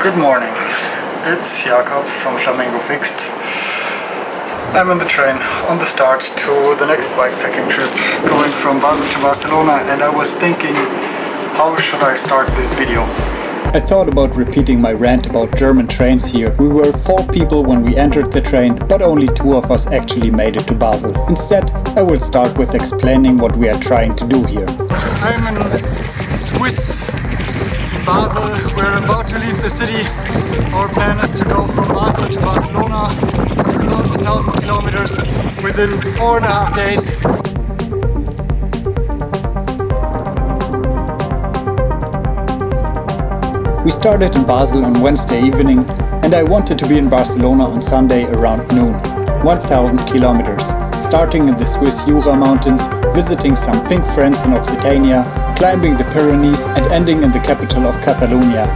Good morning, it's Jakob from Flamingo Fixed. I'm on the train on the start to the next bikepacking trip going from Basel to Barcelona, and I was thinking, how should I start this video? I thought about repeating my rant about German trains here. We were 4 people when we entered the train, but only 2 of us actually made it to Basel. Instead, I will start with explaining what we are trying to do here. I'm in Swiss Basel. We're about to leave the city. Our plan is to go from Basel to Barcelona, about 1,000 kilometers within 4.5 days. We started in Basel on Wednesday evening, and I wanted to be in Barcelona on Sunday around noon. 1,000 kilometers, starting in the Swiss Jura Mountains, visiting some pink friends in Occitania, climbing the Pyrenees and ending in the capital of Catalonia.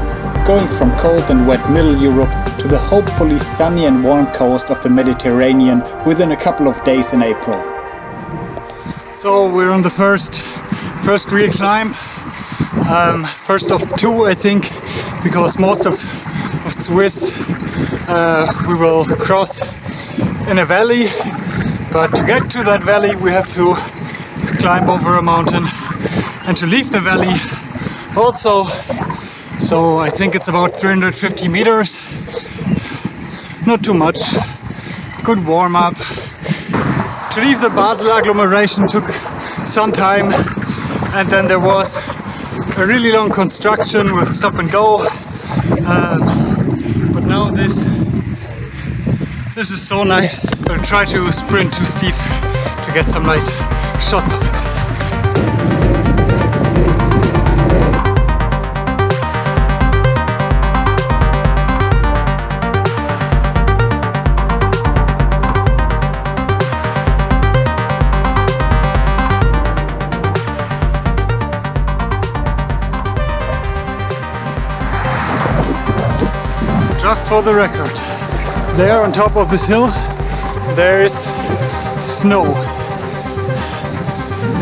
Going from cold and wet Middle Europe to the hopefully sunny and warm coast of the Mediterranean within a couple of days in April. So we're on the first real climb. First of 2, I think, because most of Swiss we will cross in a valley, but to get to that valley we have to climb over a mountain and to leave the valley also. So I think it's about 350 meters, not too much, good warm-up. To leave the Basel agglomeration took some time, and then there was a really long construction with stop and go, but now this is so nice. I'll try to sprint too steep to get some nice shots of it. Just for the record, there on top of this hill there is snow.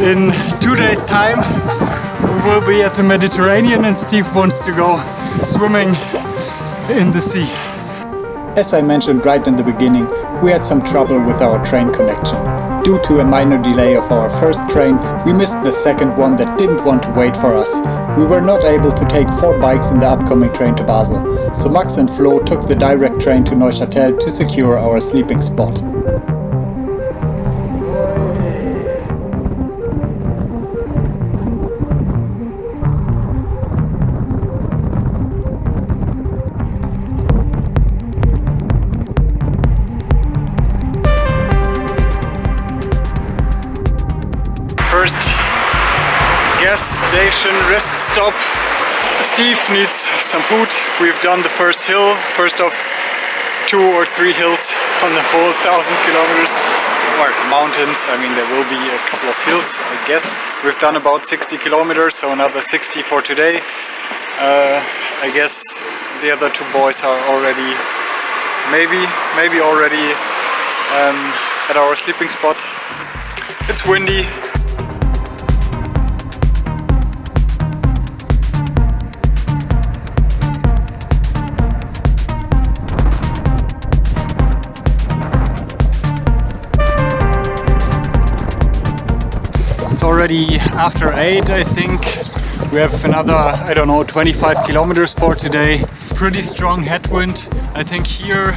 In 2 days' time we will be at the Mediterranean, and Steve wants to go swimming in the sea. As I mentioned right in the beginning, we had some trouble with our train connection. Due to a minor delay of our first train, we missed the second one that didn't want to wait for us. We were not able to take 4 bikes in the upcoming train to Basel, so Max and Flo took the direct train to Neuchâtel to secure our sleeping spot. First gas station rest stop. Steve needs some food. We've done the first hill, first of 2 or 3 hills on the whole 1,000 kilometers, or mountains. I mean, there will be a couple of hills, I guess. We've done about 60 kilometers, so another 60 for today. I guess the other 2 boys are already, maybe already at our sleeping spot. It's windy. It's already after 8, I think. We have another, I don't know, 25 kilometers for today. Pretty strong headwind. I think here,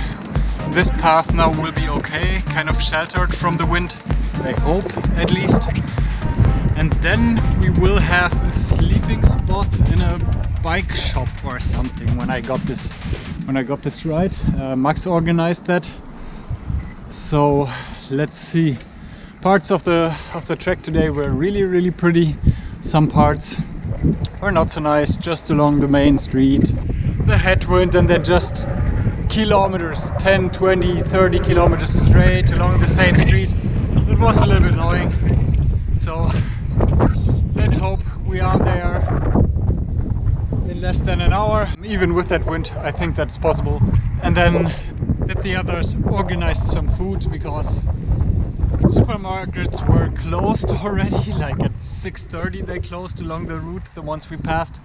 this path now will be okay, kind of sheltered from the wind, I hope at least. And then we will have a sleeping spot in a bike shop or something when I got this right. Max organized that. So let's see. Parts of the trek today were really pretty. Some parts were not so nice, just along the main street. The headwind, and then just kilometers, 10, 20, 30 kilometers straight along the same street. It was a little bit annoying. So let's hope we are there in less than an hour. Even with that wind, I think that's possible. And then that the others organized some food, because supermarkets were closed already, like at 6:30 they closed along the route, the ones we passed.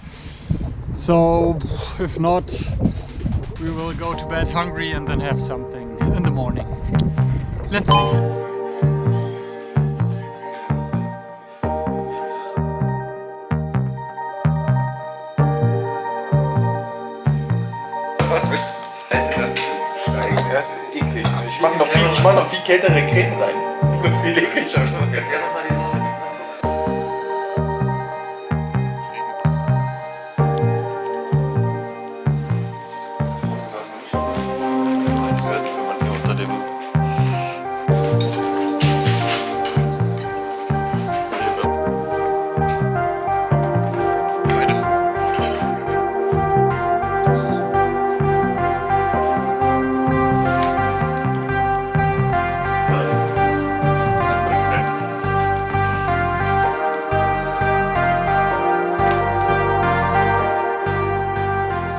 So if not, we will go to bed hungry and then have something in the morning. Let's see. Das ist eklig. Ich mach noch viel kältere Creme rein. Und viel ekliger.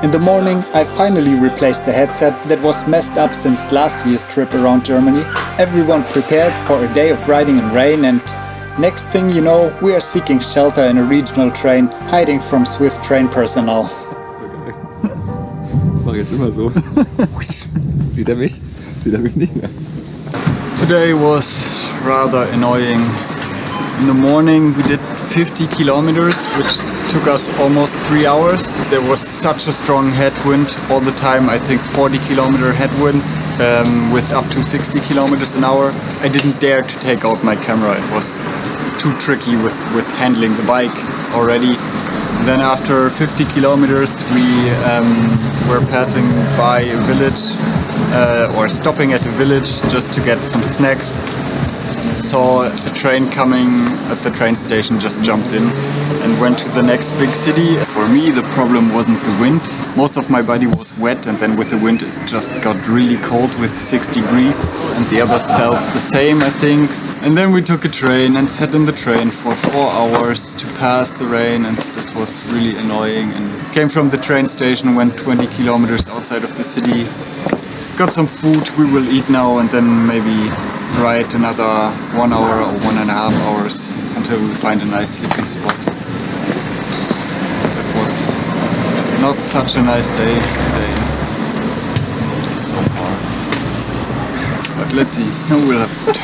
In the morning, I finally replaced the headset that was messed up since last year's trip around Germany. Everyone prepared for a day of riding in rain, and next thing you know, we are seeking shelter in a regional train, hiding from Swiss train personnel. Das mache ich jetzt immer so. Sieht er mich? Sieht er mich nicht mehr. Today was rather annoying. In the morning we did 50 kilometers, which took us almost 3 hours. There was such a strong headwind all the time, I think 40-kilometer headwind with up to 60 kilometers an hour. I didn't dare to take out my camera, it was too tricky with handling the bike already. Then after 50 kilometers we were passing by a village or stopping at a village just to get some snacks. Saw a train coming at the train station, just jumped in and went to the next big city. For me the problem wasn't the wind. Most of my body was wet, and then with the wind it just got really cold with 6 degrees, and the others felt the same, I think. And then we took a train and sat in the train for 4 hours to pass the rain, and this was really annoying. And came from the train station, went 20 kilometers outside of the city, got some food we will eat now, and then maybe ride another 1 hour or 1.5 hours until we find a nice sleeping spot. That was not such a nice day today so far, but let's see, we'll have food.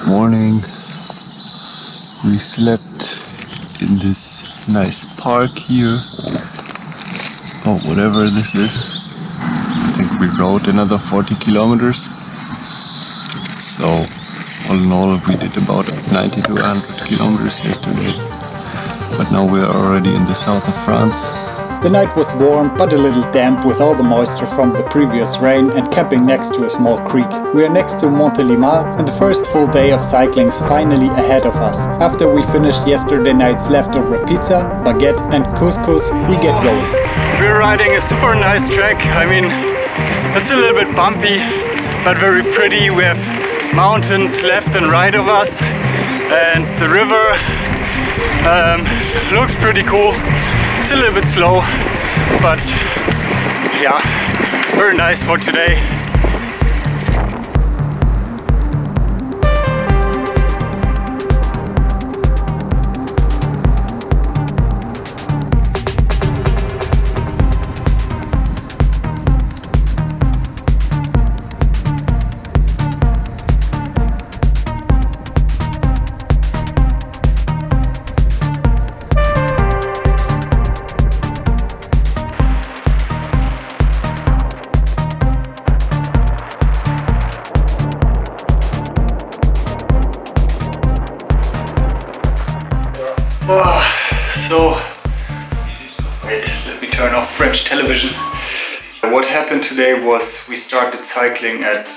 Morning. We slept in this nice park here. Oh, whatever this is. I think we rode another 40 kilometers. So, all in all, we did about 90 to 100 kilometers yesterday. But now we are already in the south of France. The night was warm but a little damp with all the moisture from the previous rain, and camping next to a small creek. We are next to Montélimar, and the first full day of cycling is finally ahead of us. After we finished yesterday night's leftover pizza, baguette and couscous, we get going. We're riding a super nice track. I mean, it's a little bit bumpy but very pretty. We have mountains left and right of us, and the river looks pretty cool. It's a little bit slow, but yeah, very nice for today. So, wait, let me turn off French television. What happened today was we started cycling at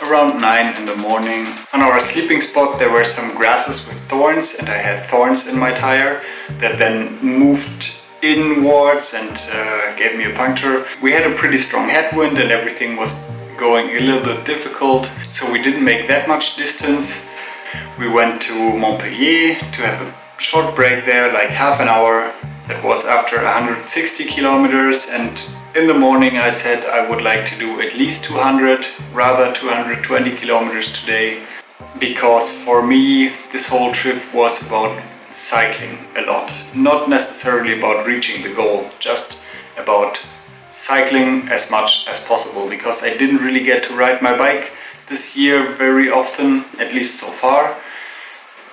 around 9 in the morning. On our sleeping spot there were some grasses with thorns, and I had thorns in my tire that then moved inwards and gave me a puncture. We had a pretty strong headwind and everything was going a little bit difficult, so we didn't make that much distance. We went to Montpellier to have a short break there, like half an hour. That was after 160 kilometers, and in the morning I said I would like to do at least 200, rather 220 kilometers today, because for me this whole trip was about cycling a lot. Not necessarily about reaching the goal, just about cycling as much as possible, because I didn't really get to ride my bike this year very often, at least so far.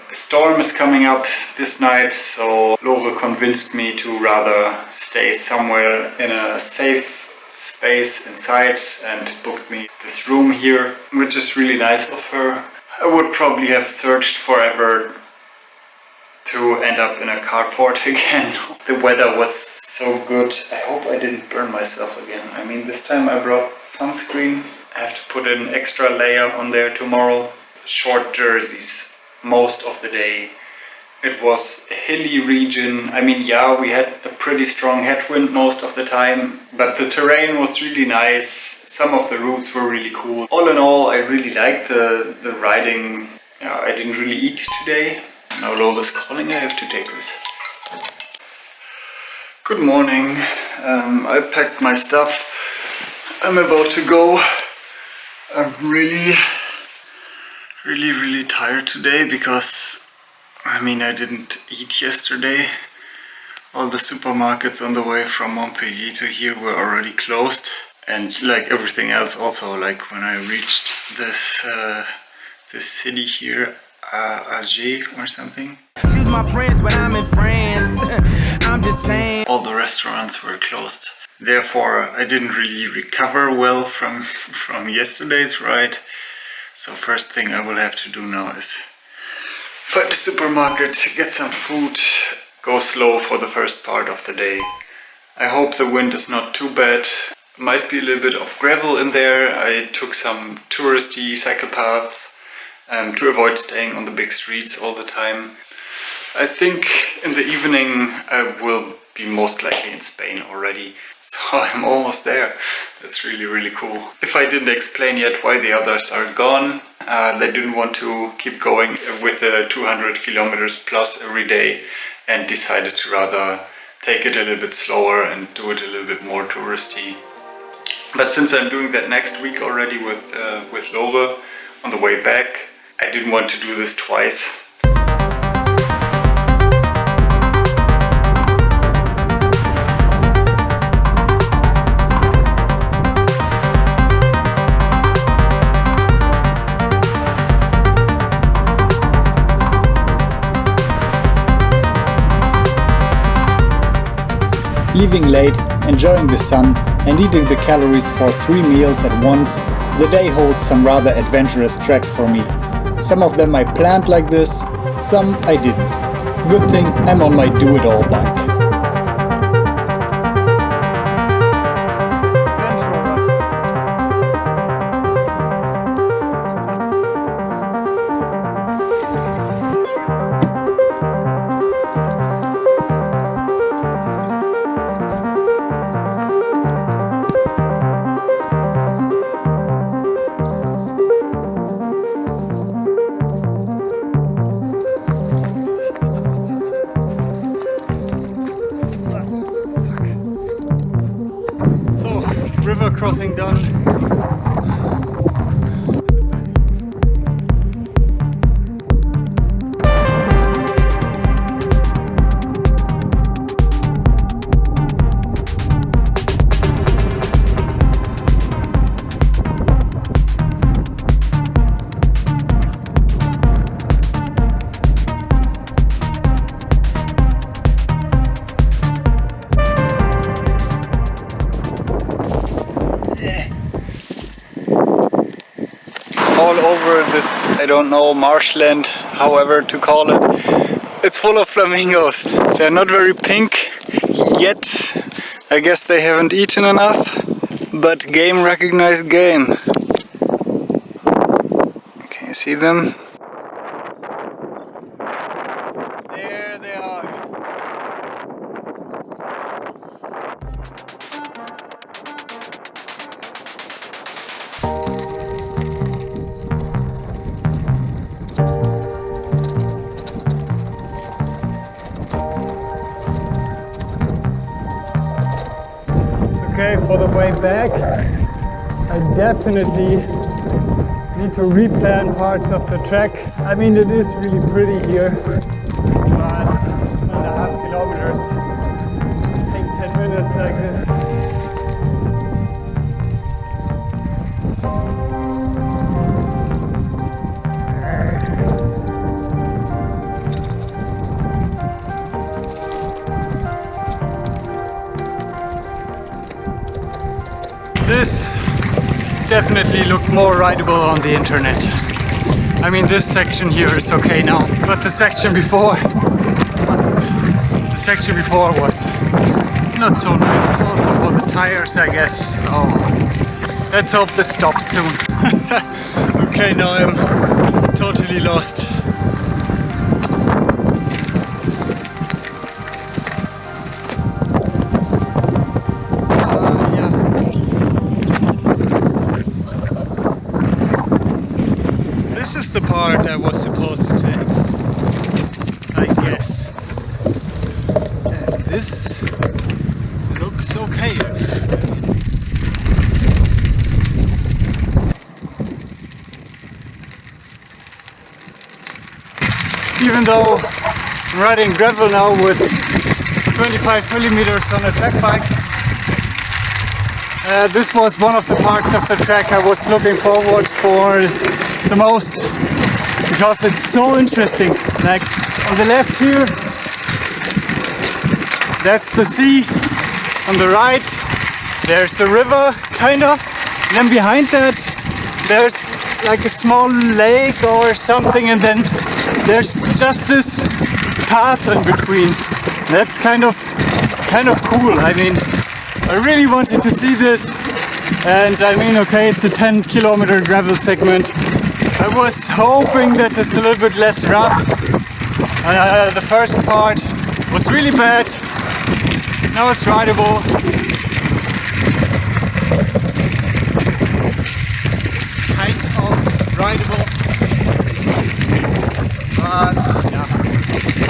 A storm is coming up this night, so Lore convinced me to rather stay somewhere in a safe space inside and booked me this room here, which is really nice of her. I would probably have searched forever to end up in a carport again. The weather was so good. I hope I didn't burn myself again. I mean, this time I brought sunscreen. I have to put an extra layer on there tomorrow. Short jerseys most of the day. It was a hilly region. I mean, yeah, we had a pretty strong headwind most of the time, but the terrain was really nice. Some of the routes were really cool. All in all, I really liked the riding. Yeah, I didn't really eat today. Now Lola's calling, I have to take this. Good morning. I packed my stuff. I'm about to go. I'm really tired today because, I mean, I didn't eat yesterday. All the supermarkets on the way from Montpellier to here were already closed, and like everything else also, like when I reached this this city here, Alger or something. She's my friends when I'm in France. I'm just saying. All the restaurants were closed. Therefore, I didn't really recover well from yesterday's ride. So first thing I will have to do now is find a supermarket, get some food, go slow for the first part of the day. I hope the wind is not too bad. Might be a little bit of gravel in there. I took some touristy cycle paths to avoid staying on the big streets all the time. I think in the evening I will be most likely in Spain already. So I'm almost there. That's really cool. If I didn't explain yet why the others are gone, they didn't want to keep going with the 200 kilometers plus every day and decided to rather take it a little bit slower and do it a little bit more touristy. But since I'm doing that next week already with Lore on the way back, I didn't want to do this twice. Leaving late, enjoying the sun and eating the calories for 3 meals at once, the day holds some rather adventurous tracks for me. Some of them I planned like this, some I didn't. Good thing I'm on my do-it-all bike. river crossing done. All over this, I don't know, marshland, however to call it, it's full of flamingos. They're not very pink yet. I guess they haven't eaten enough, but game recognized game. Can you see them? There they are. Okay, for the way back, I definitely need to replan parts of the track. I mean, it is really pretty here, but 1.5 kilometers take 10 minutes like this. This definitely looked more rideable on the internet. I mean, this section here is okay now, but the section before was not so nice. Also for the tires, I guess. Oh, let's hope this stops soon. Okay, now I'm totally lost. This is the part I was supposed to take, I guess. And this looks okay. Even though I'm riding gravel now with 25 millimeters on a track bike, this was one of the parts of the track I was looking forward for the most, because it's so interesting. Like on the left here, that's the sea. On the right, there's a river, kind of. And then behind that, there's like a small lake or something, and then there's just this path in between. That's kind of cool. I mean, I really wanted to see this, and I mean, okay, it's a 10-kilometer gravel segment. I was hoping that it's a little bit less rough. The first part was really bad. Now it's rideable. Kind of rideable. But yeah.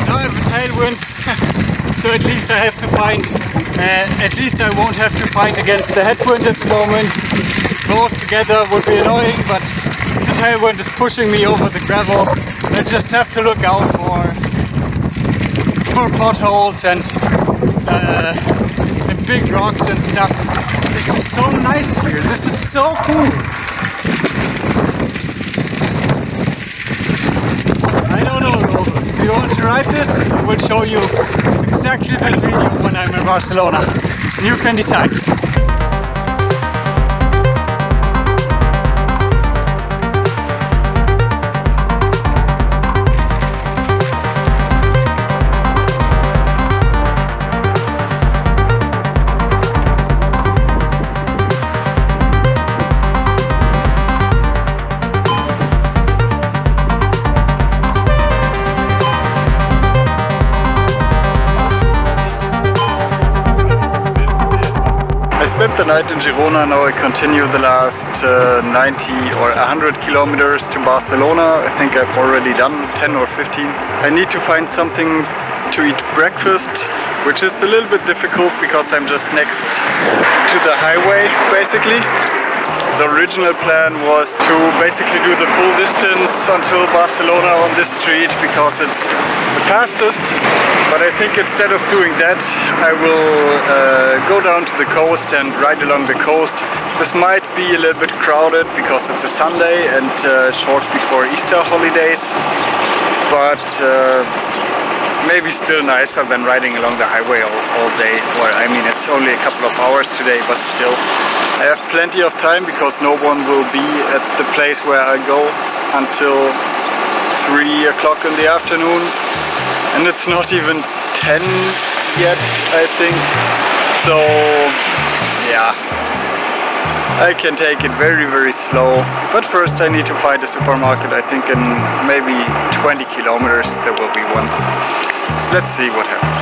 Now I have a tailwind, so at least I have to find. At least I won't have to fight against the headwind at the moment. Both together would be annoying, but the tailwind is pushing me over the gravel. I just have to look out for potholes and big rocks and stuff. This is so nice here. This is so cool. I don't know though. If you want to ride this, I will show you exactly this video when I'm in Barcelona. You can decide. I spent the night in Girona, now I continue the last 90 or 100 kilometers to Barcelona. I think I've already done 10 or 15. I need to find something to eat breakfast which is a little bit difficult because I'm just next to the highway basically. The original plan was to basically do the full distance until Barcelona on this street because it's the fastest, but I think instead of doing that I will go down to the coast and ride along the coast. This might be a little bit crowded because it's a Sunday and short before Easter holidays, but maybe still nicer than riding along the highway all day. Well, I mean, it's only a couple of hours today, but still I have plenty of time because no one will be at the place where I go until 3 o'clock in the afternoon, and it's not even 10 yet, I think. So yeah, I can take it very, very slow. But first I need to find a supermarket. I think in maybe 20 kilometers there will be one. Let's see what happens.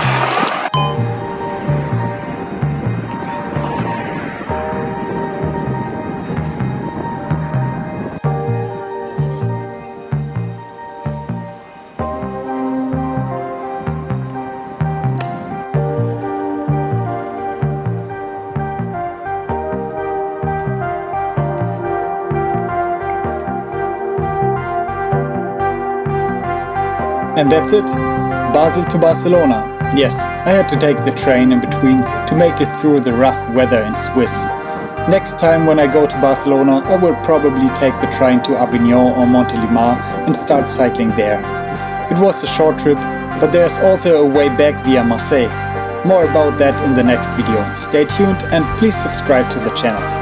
And that's it. Basel to Barcelona. Yes, I had to take the train in between to make it through the rough weather in Swiss. Next time when I go to Barcelona, I will probably take the train to Avignon or Montélimar and start cycling there. It was a short trip, but there's also a way back via Marseille. More about that in the next video. Stay tuned and please subscribe to the channel.